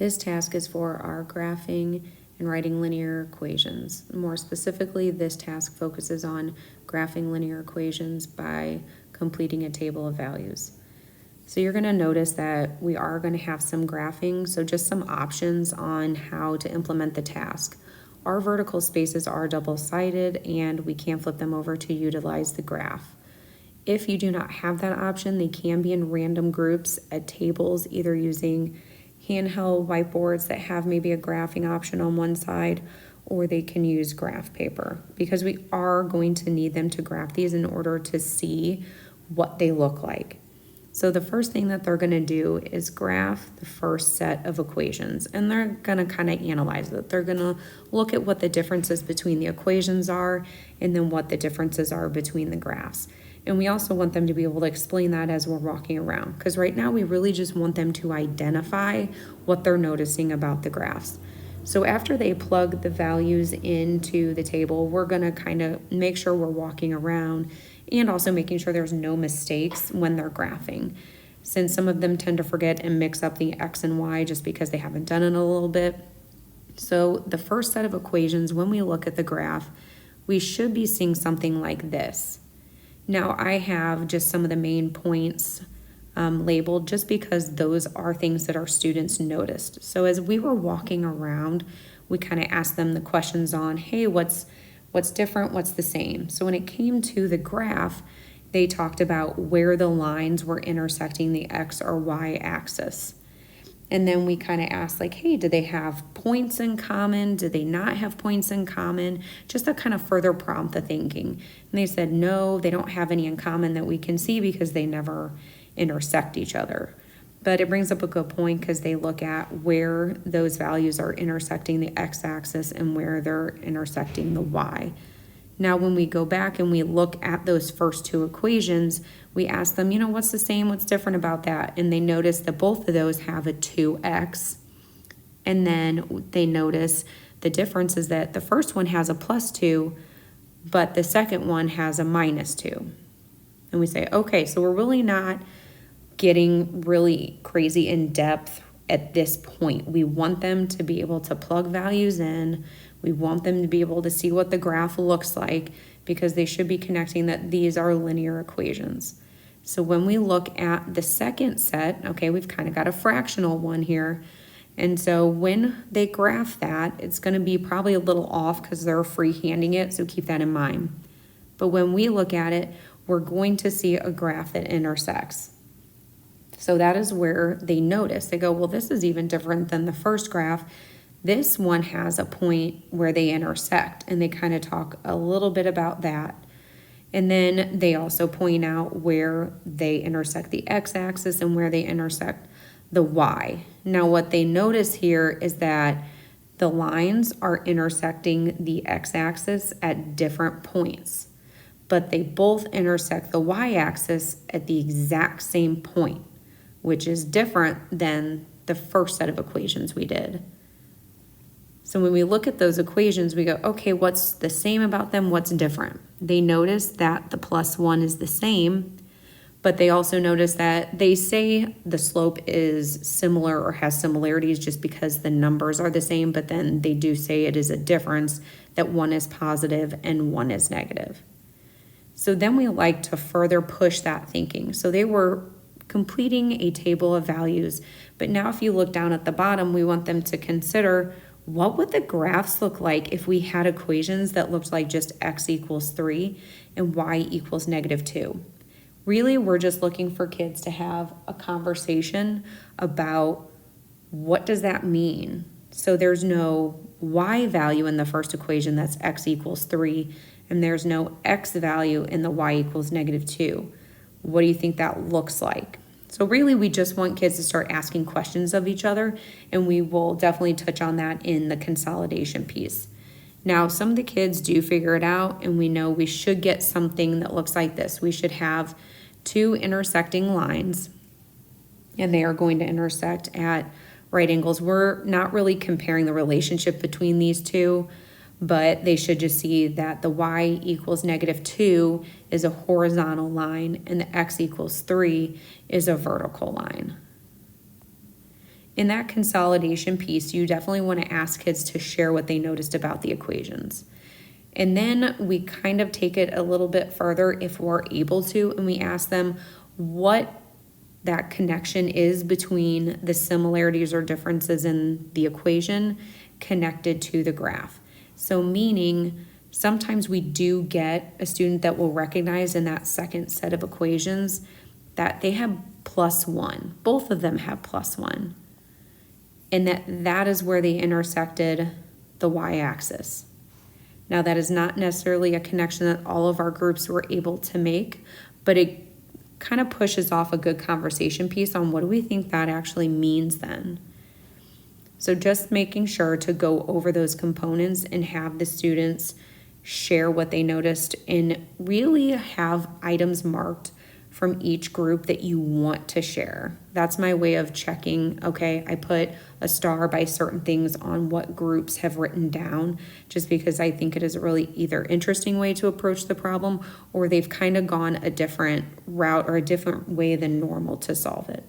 This task is for our graphing and writing linear equations. More specifically, this task focuses on graphing linear equations by completing a table of values. So you're going to notice that we are going to have some graphing, so just some options on how to implement the task. Our vertical spaces are double-sided and we can flip them over to utilize the graph. If you do not have that option, they can be in random groups at tables, either using handheld whiteboards that have maybe a graphing option on one side, or they can use graph paper, because we are going to need them to graph these in order to see what they look like. So the first thing that they're going to do is graph the first set of equations, and they're going to kind of analyze it. They're going to look at what the differences between the equations are and then what the differences are between the graphs. And we also want them to be able to explain that as we're walking around, because right now we really just want them to identify what they're noticing about the graphs. So after they plug the values into the table, we're going to kind of make sure we're walking around and also making sure there's no mistakes when they're graphing, since some of them tend to forget and mix up the X and Y just because they haven't done it in a little bit. So the first set of equations, when we look at the graph, we should be seeing something like this. Now I have just some of the main points labeled just because those are things that our students noticed. So as we were walking around, we kind of asked them the questions on, hey, what's different, what's the same? So when it came to the graph, they talked about where the lines were intersecting the X or Y axis. And then we kind of asked like, hey, do they have points in common? Do they not have points in common? Just to kind of further prompt the thinking. And they said, no, they don't have any in common that we can see because they never intersect each other. But it brings up a good point because they look at where those values are intersecting the x-axis and where they're intersecting the y. Now, when we go back and we look at those first two equations, we ask them, what's the same, what's different about that? And they notice that both of those have a 2x. And then they notice the difference is that the first one has a +2, but the second one has a -2. And we say, okay, so we're really not getting really crazy in depth at this point. We want them to be able to plug values in. We want them to be able to see what the graph looks like, because they should be connecting that these are linear equations. So when we look at the second set, okay, we've kind of got a fractional one here. And so when they graph that, it's going to be probably a little off because they're freehanding it, so keep that in mind. But when we look at it, we're going to see a graph that intersects. So that is where they notice. They go, well, this is even different than the first graph. This one has a point where they intersect, and they kind of talk a little bit about that. And then they also point out where they intersect the x-axis and where they intersect the y. Now, what they notice here is that the lines are intersecting the x-axis at different points, but they both intersect the y-axis at the exact same point, which is different than the first set of equations we did. So when we look at those equations, we go, okay, what's the same about them? What's different? They notice that the +1 is the same, but they also notice that they say the slope is similar or has similarities just because the numbers are the same, but then they do say it is a difference, that one is positive and one is negative. So then we like to further push that thinking. So they were completing a table of values, but now if you look down at the bottom, we want them to consider, what would the graphs look like if we had equations that looked like just x equals 3 and y equals -2? Really, we're just looking for kids to have a conversation about what does that mean. So there's no y value in the first equation that's x equals 3, and there's no x value in the y equals -2. What do you think that looks like? So really, we just want kids to start asking questions of each other, and we will definitely touch on that in the consolidation piece. Now, some of the kids do figure it out, and we know we should get something that looks like this. We should have two intersecting lines, and they are going to intersect at right angles. We're not really comparing the relationship between these two, but they should just see that the y equals -2 is a horizontal line and the x equals 3 is a vertical line. In that consolidation piece, you definitely want to ask kids to share what they noticed about the equations. And then we kind of take it a little bit further if we're able to, and we ask them what that connection is between the similarities or differences in the equation connected to the graph. So meaning sometimes we do get a student that will recognize in that second set of equations that they have +1. Both of them have +1. And that is where they intersected the y-axis. Now, that is not necessarily a connection that all of our groups were able to make, but it kind of pushes off a good conversation piece on what do we think that actually means then. So just making sure to go over those components and have the students share what they noticed and really have items marked from each group that you want to share. That's my way of checking, okay, I put a star by certain things on what groups have written down, just because I think it is a really either interesting way to approach the problem or they've kind of gone a different route or a different way than normal to solve it.